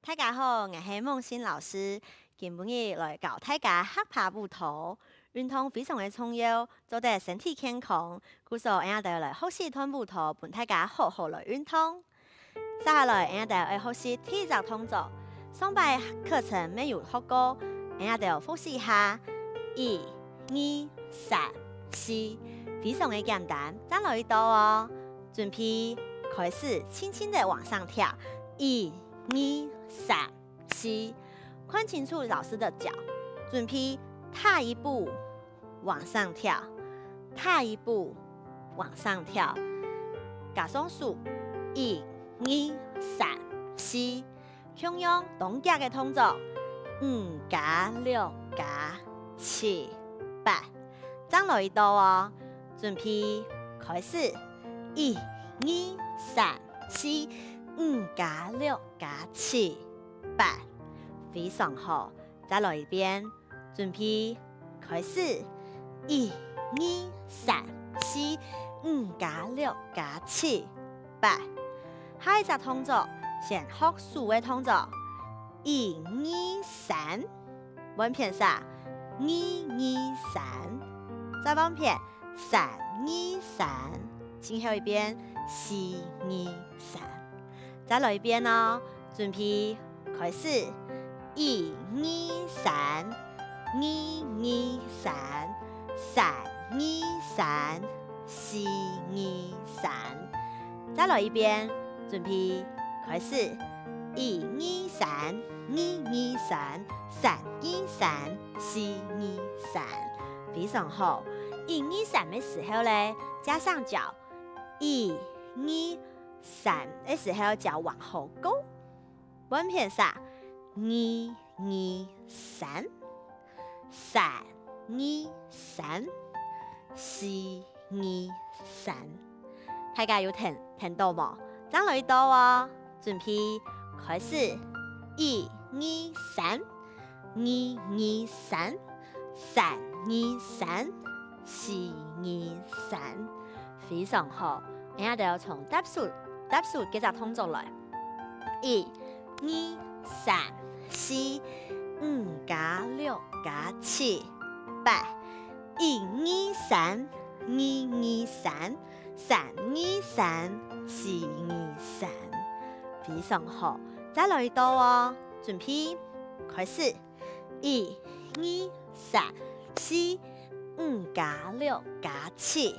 大家好，我是梦欣老师。今日来教大家学爬步图。运动非常的重要，做得身体健康。故所俺哋来学习团步图，伴大家好好来运动。接下来俺哋要学习体育动作。上摆课程没有学过，俺哋复习一下。1、2、3、4，非常的简单。再来一道哦，准备开始，轻轻的往上跳。1、2、3、4，看清楚老师的脚，准备踏一步往上跳，踏一步往上跳。加上数1、2、3、4，向用同脚的动作，5加6加7、8。再来一道哦，准备开始，1、2、3、4。5加6加7、8，非常好。再来一遍，准备开始。1、2、3、4、5加6加7、8。下一个动作，先学数的动作。1、2、3，稳片啥？2、2、3，再稳片3、2、3，最后一遍4、2、3，再来一遍哦，准备开始，1、2、3，2、2、3，3、2、3，4、2、3，再来一遍，准备开始。1、2、3，2、2、3，3、2、3，4、2、3，非常好。1、2、3的时候呢，加上脚1、2、3的时候，脚往后勾，稳片啥？2、2、3，3、2、3，4、2、3，大家有聽到冇？再來一道哦，準備。開始，1、2、3，2、2、3，3、2、3，4、2、3，非常好。我哋要從搭數幾隻動作來，1、2、3、4、5加6加7、8，1、2、3、2、2、3、3、2、3、4、2、3，非常好。再來一道哦，準備開始，1、2、3、4、5加6加7、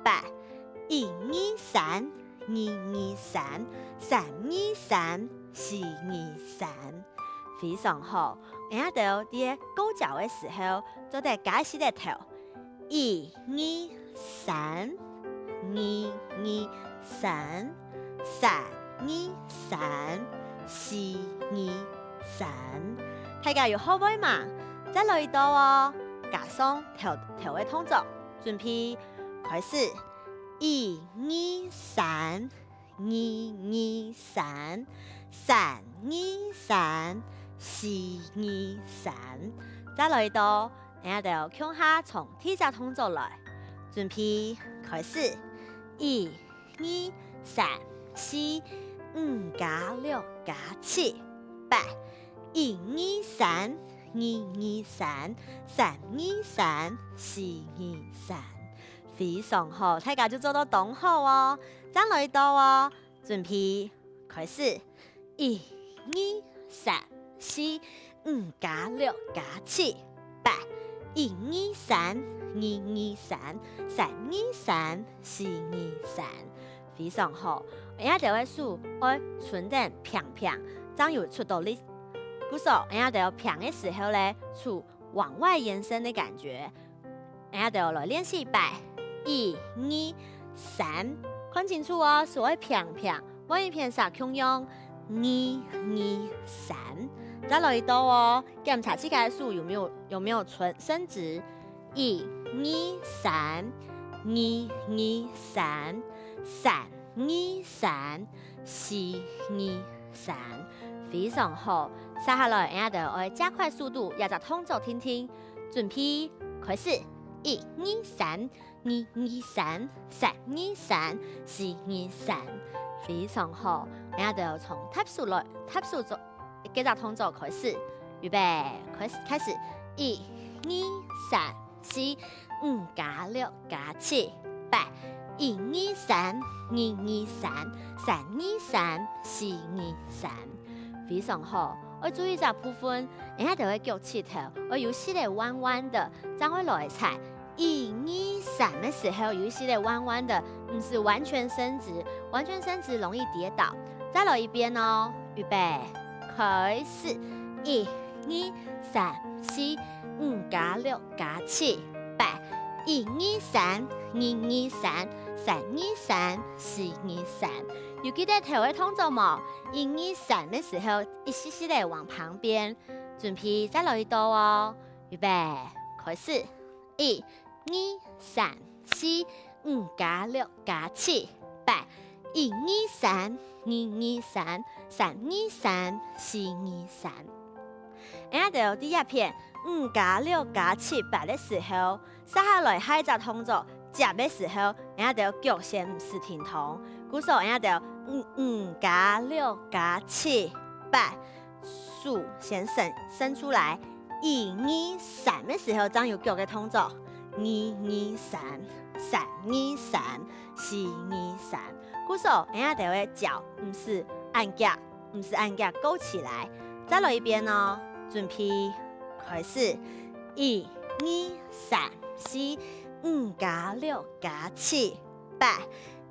8，1、2、3、2、2、3、3、2、3、4、2、3，非常好。然後到啲高腳嘅時候，做啲解釋嘅頭，1、2、3、2、2、3、3、2、3。4、2、3，大家有好位嘛？再來一道哦，加上頭嘅動作，準備開始，1、2、3、2、2、3、3、2、3、4、2、3，再來一道，然後就向下從第一隻動作來，準備開始，1、2、3、4。5加6加7、8，1、2、3、2、2、3、3、2、3、4、2、3，非常好，大家就做到當好哦。再來一道哦，準備開始，1、2、3、4、5加6加7、8，1、2、3、2、2、3、3、2、3、4、2、3，非常好。人家就會數愛存定平平，將有出到力。故說人家就要平的時候呢，出往外延伸的感覺。人家就要來練習擺1、2、3，看清楚哦，所謂平平，我一片啥用2、2、3，再來一道哦，檢查這個數有沒有伸直1、2、3、2、2、3、3。2、3、4、2、3，非常好。接下來，我哋就要加快速度，也就動作聽聽。準備開始，1、2、3、2、2、3、3、2、3、4、2、3，非常好。我哋就要從踏數做幾隻動作開始，預備開始，1、2、3、4、5加6加7、8。1、2、3、2、2、3、3、2、3、4、2、3，非常好。我注意這部分，人家就會腳趾頭，我有時咧彎彎的，將會來踩。1、2、3的時候，有時咧彎彎的，不是完全伸直，完全伸直容易跌倒。再來一遍哦，預備，開始。1、2、3、4、5加6加7、8。1、2、3、2、2、3、3、2、3、4、2、3，有記得頭嘅動作冇？1、2、3的時候，一絲絲地往旁邊，準備再來一道哦。預備，開始。1、2、3、4、5加6加7、8。1、2、3、2、2、3、3、2、3、4、2、3。然後就第一片5加6加7、8的時候，接下來下一隻動作接的時候，人家就腳先唔是停通，故所人家就5加6加7、8，手先伸出来，1、2、3的时候，将有脚嘅动作，2、2、3、3、2、3、4、2、3。鼓手人家就会脚，不是按脚，勾起来。再来一遍哦，准备开始，1、2、3、4、5加6加7、8。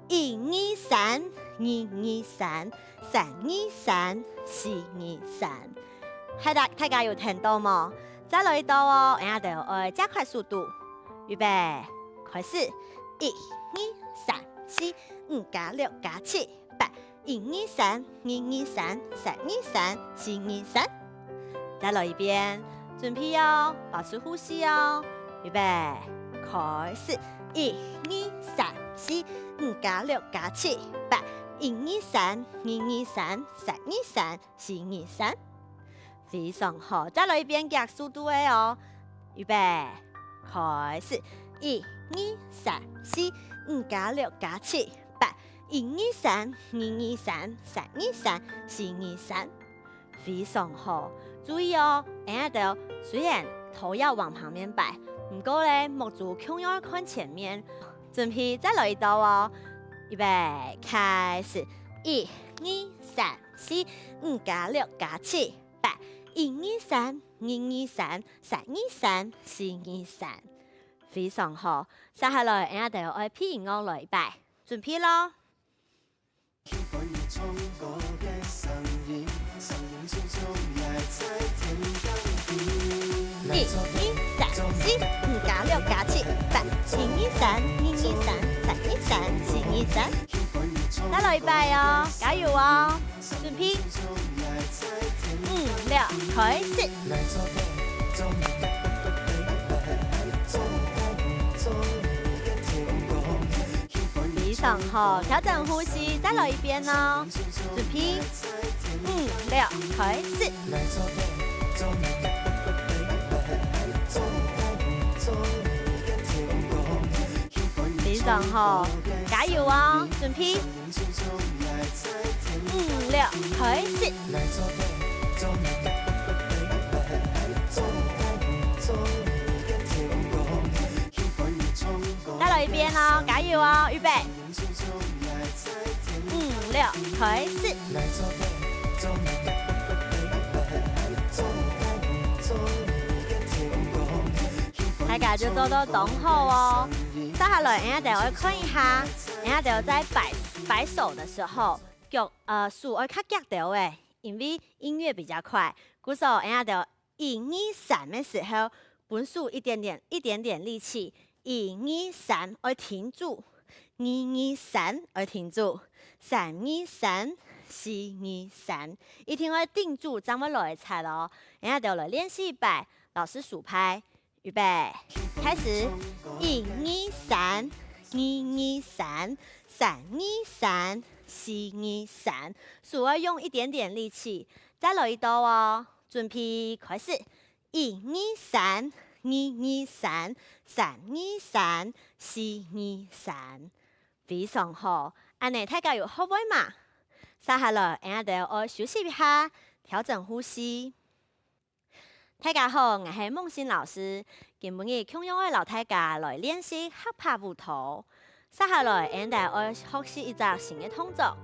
1、2、3、2、2、3、3、2、3、4、2、3。大家有聽到嗎？再來一道哦，人家就要加快速度，預備開始，1、2、3、4、5加6加7、8。1、2、3、2、2、3、3、2、3、4、2、3。再來一遍，準備哦，保持呼吸哦，預備開始，1、2、3、4、5加6加7、8。1、2、3、2、2、3、3、2、3、4、2、3。非常好，再來一遍加速度的哦，預備開始，1、2、3、4、5加6加7、8。1、2、3、2、2、3、3、2、3、4、2、3。非常好，注意哦，人家就雖然頭要往旁邊擺，不過咧目睭卻要看前面。準備再來一道哦，預備開始，1、2、3、4、5加6加7、8。1、2、3、2、2、3、3、2、3、4、2、3。非常好，接下來人家就要配音樂來擺，準備咯。1、2、3、4、5加6加7、8。1、2、3、2、2、3、3、2、3、4、2、3。再來一擺哦，加油哦！準備，5、6，開始。非常好，調整呼吸，再來一遍哦。準備，5、6，開始。非常好，加油哦！準備，5、6，開始。再來一遍哦，加油哦！預備，5、6，開始。大家就做到動好哦。接下來，人家就要看一下，人家就在擺手的時候，手要較夾到誒，因為音樂比較快。鼓手人家就1、2、3的時候，本手一點點力氣，1、2、3要停住，2、2、3要停住，3、2、3、4、2、3，一定要定住，這樣來踩咯。人家就來練習一擺，老師數拍。預備，開始！1、2、3、2、2、3、3、2、3、4、2、3，手要用一點點力氣。再來一道哦，準備開始！1、2、3、2、2、3、3、2、3、4、2、3，非常好。安尼大家有學會嘛？接下來，人家就要休息一下，調整呼吸。大家好，我是夢欣老師。今日共用嘅老大家來練習合拍舞蹈。接下來，我哋要學習一個新嘅動作。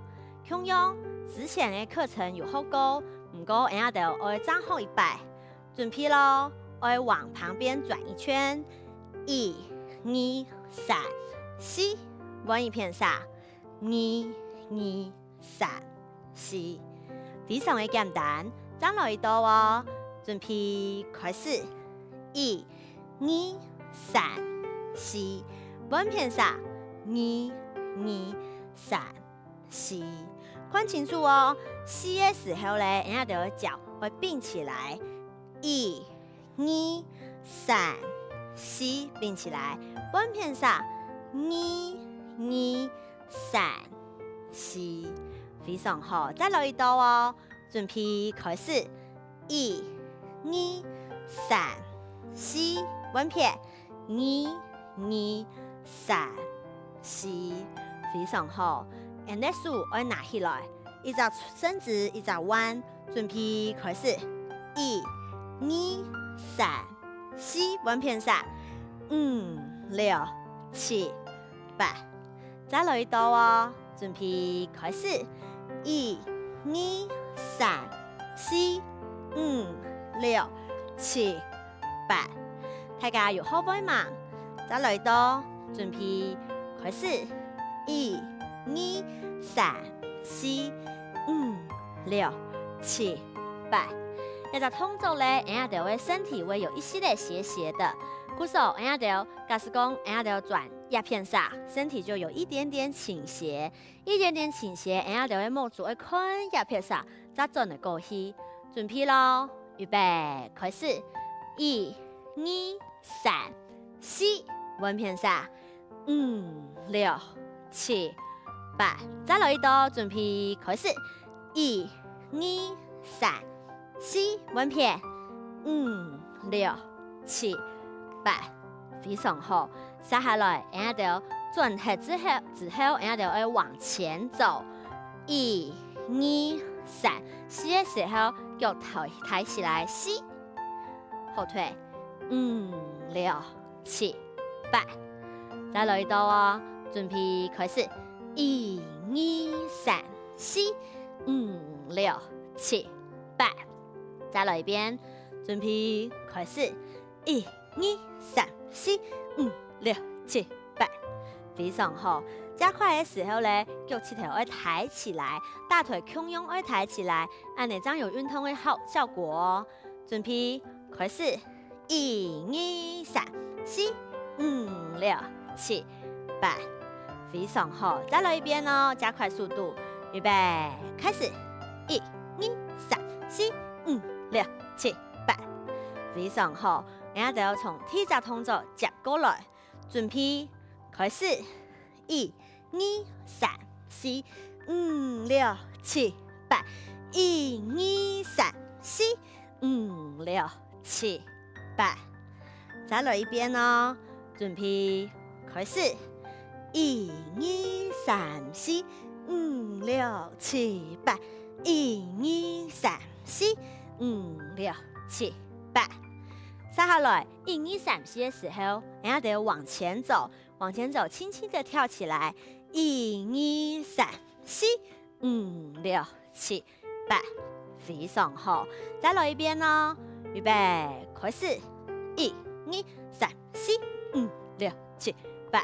共用之前嘅課程有學過，不過我哋要再學一擺。準備咯，我往旁邊轉一圈。1、2、3、4，轉一片下。2、2、3、4，非常嘅簡單。再來一道哦。準備開始，1、2、3、4，半片下，2、2、3、4，看清楚哦。4的時候咧，人家就要腳會並起來，1、2、3、4，並起來，半片下，2、2、3、4，非常好。再來一道哦，準備開始，1、2、3、4，彎撇，2、2、3、4，非常好。and 手要拿起來，一隻伸直，一隻彎，准备开始，一、二、三、四，稳片上，5、6、7、8，再来一道哦，准备开始，一、二、三、四、5、6、7、8，大家有好不忙？再来一道，准备开始，一、二、三、四、5、6、7、8。一只动作咧，俺就会身体会有一系列斜斜的，故说俺就假使讲俺就转叶片上，身体就有一点点倾斜，一点点倾斜，俺就会摸住一看叶片上，再转的过去。准备咯，预备，开始，一、二、三、四，稳片上，5、6、7、8，再来一道，准备开始，一、二、三、4，稳片，5、6、7、8，非常好。接下来，俺就转体之后，俺就会往前走，一、二、三、4的时候，脚抬起来，4，后退，5、6、7、8，再来一道哦，准备开始，一、二、三、4、5、6、7、8。再来一遍，准备开始，一、二、三、4、5、6、7、8，非常好。加快的时候呢，脚趾头会抬起来，大腿汹涌会抬起来，按你这样有运动的好效果哦。准备开始，一、二、三、4、5、6、7、8，非常好。再来一遍哦，加快速度，预备开始，一、二、三、4、5、6、7、8，非常好。俺就要从体只动作接过来，准备开始，一、二、三、4、5、6、7、8，一、二、三、4、5、6、7、8，再来一遍哦，准备开始，一、二、三、4、5、6、7、8，一、二、三、4、5、6、7、8。接下来1、2、3、4的时候，俺得往前走，轻轻的跳起来，一、二、三、4、5、6、7、8，非常好。再来一遍哦，预备，开始，一、二、三、4、5、6、7、8，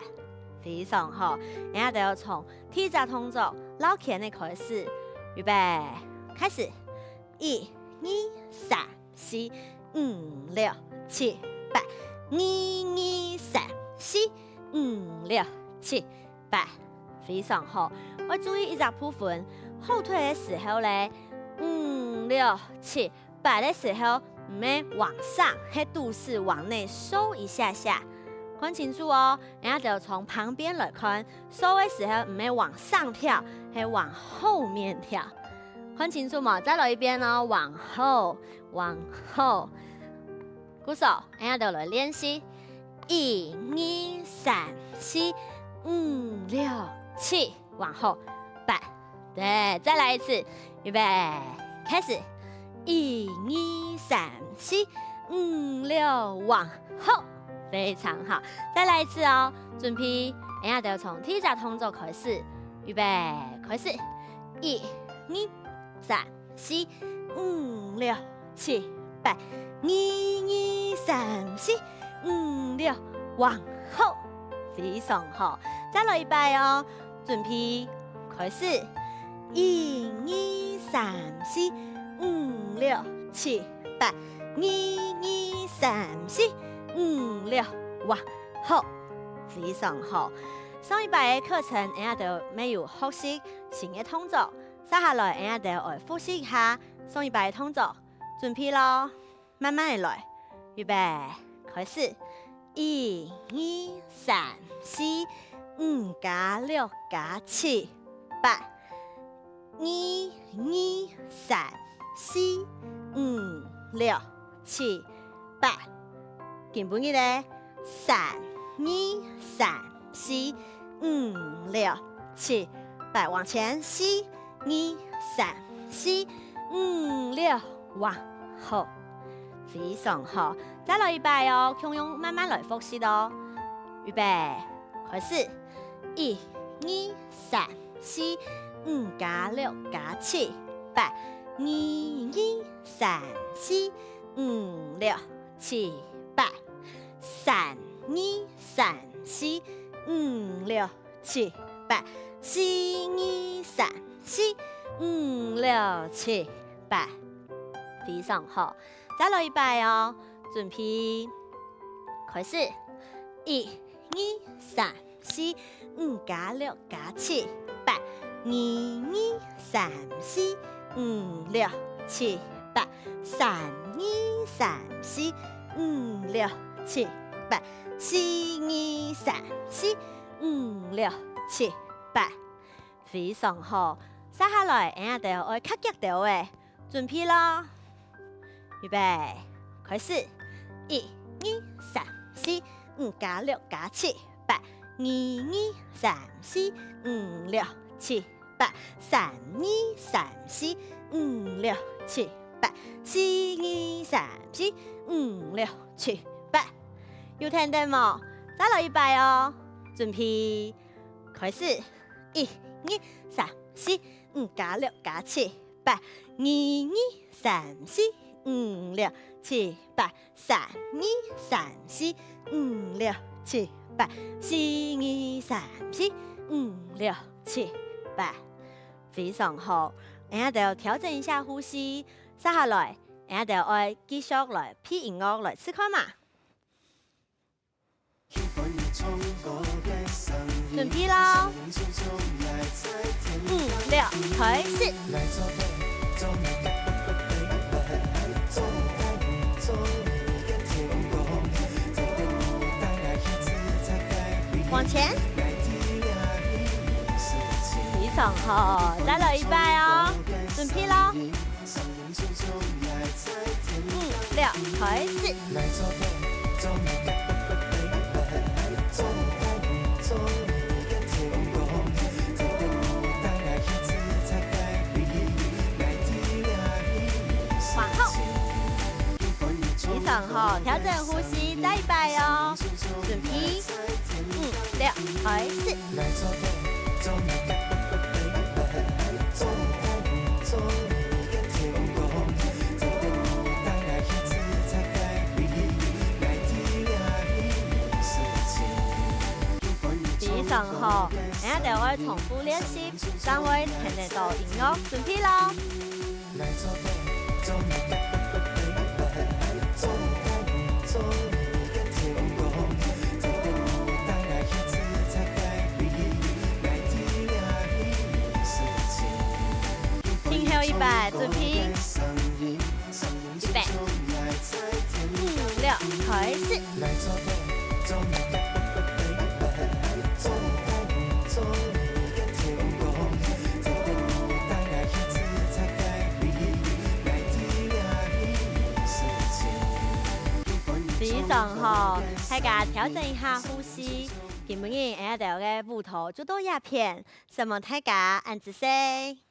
非常好。俺得从体只动作捞起的开始，预备，开始，一、二、三、4、5、6、7、8，一、二、三、4、5、6、7、8，非常好。我注意一只部分，后退的时候呢，5、6、7、8的时候，唔要往上，黑肚是往内收一下下，看清楚哦。然后就从旁边来看，收的时候唔要往上跳，系往后面跳，看清楚嘛？再来一遍哦，往后，往后。鼓手，俺就来练习，一、二、三、4、5、6、7，往后8，对，再来一次，预备，开始，一、二、三、4、5、6，往后，非常好，再来一次哦，准备，俺就从体只动作开始，预备，开始，一、二、三、4、5、6、7、8。一、二、三、4、5、6，往后，非常好。再来一摆哦，准备开始，一、二、三、4、5、6、7、8，一、二、三、4、5、6，往后，非常好。上一摆的课程，俺就没有学习新的动作，接下来俺就来复习一下上一摆的动作，准备咯。慢慢的来，预备，开始，一、二、三、4、5加6加7、8，一、二、三、4、5、6、7、8，根本嘅咧，3、2、3、4、5、6、7、8，往前，4、2、3、4、5、6，哇，好，非常好。再来一摆哦，强用慢慢来复习哦。预备，开始。1、2、3、4、5加6加7、8。2、2、3、4、5、6、7、8。3、2、3、4、5、6、7、8。4、2、3、4、5、6、7、8。非常好，再来一摆哦，准备，开始。1、2、3、4、5加6加7、8。2、2、3、4、5、6、7、8。3、2、3、4、5、6、7、8。4、2、3、4、5、6、7、8。非常好，接下来俺就要较脚调的，准备咯，预备，开始。1、2、3、4、5加6加7、8。2、2、3、4、5、6、7、8。3、2、3、4、5、6、7、8。4、2、3、4、5、6、7、8。有听到冇？再来一摆哦，准备，开始。1、2、3、4、5加6加7、8。2、2、3、4、5、6、7、8。3、2、3、4、5、6、7、8。4、2、3、4、5、6、7、8。非常好，俺就要调整一下呼吸。接下来，俺就要继续来配音乐来试看嘛。准备咯，5、6，开始。往前，非常好，再来一摆哦，准备咯，5、6，开始。往后，非常好，调整呼吸，再一摆哦，准备，5、6，开始。非常好，俺就要重复练习，三位听得到音乐，准备咯。听后一摆，准备，预备，5、6，开始。非常好，大家调整一下呼吸。今日俺哋嘅舞台就到一片，希望大家按住先。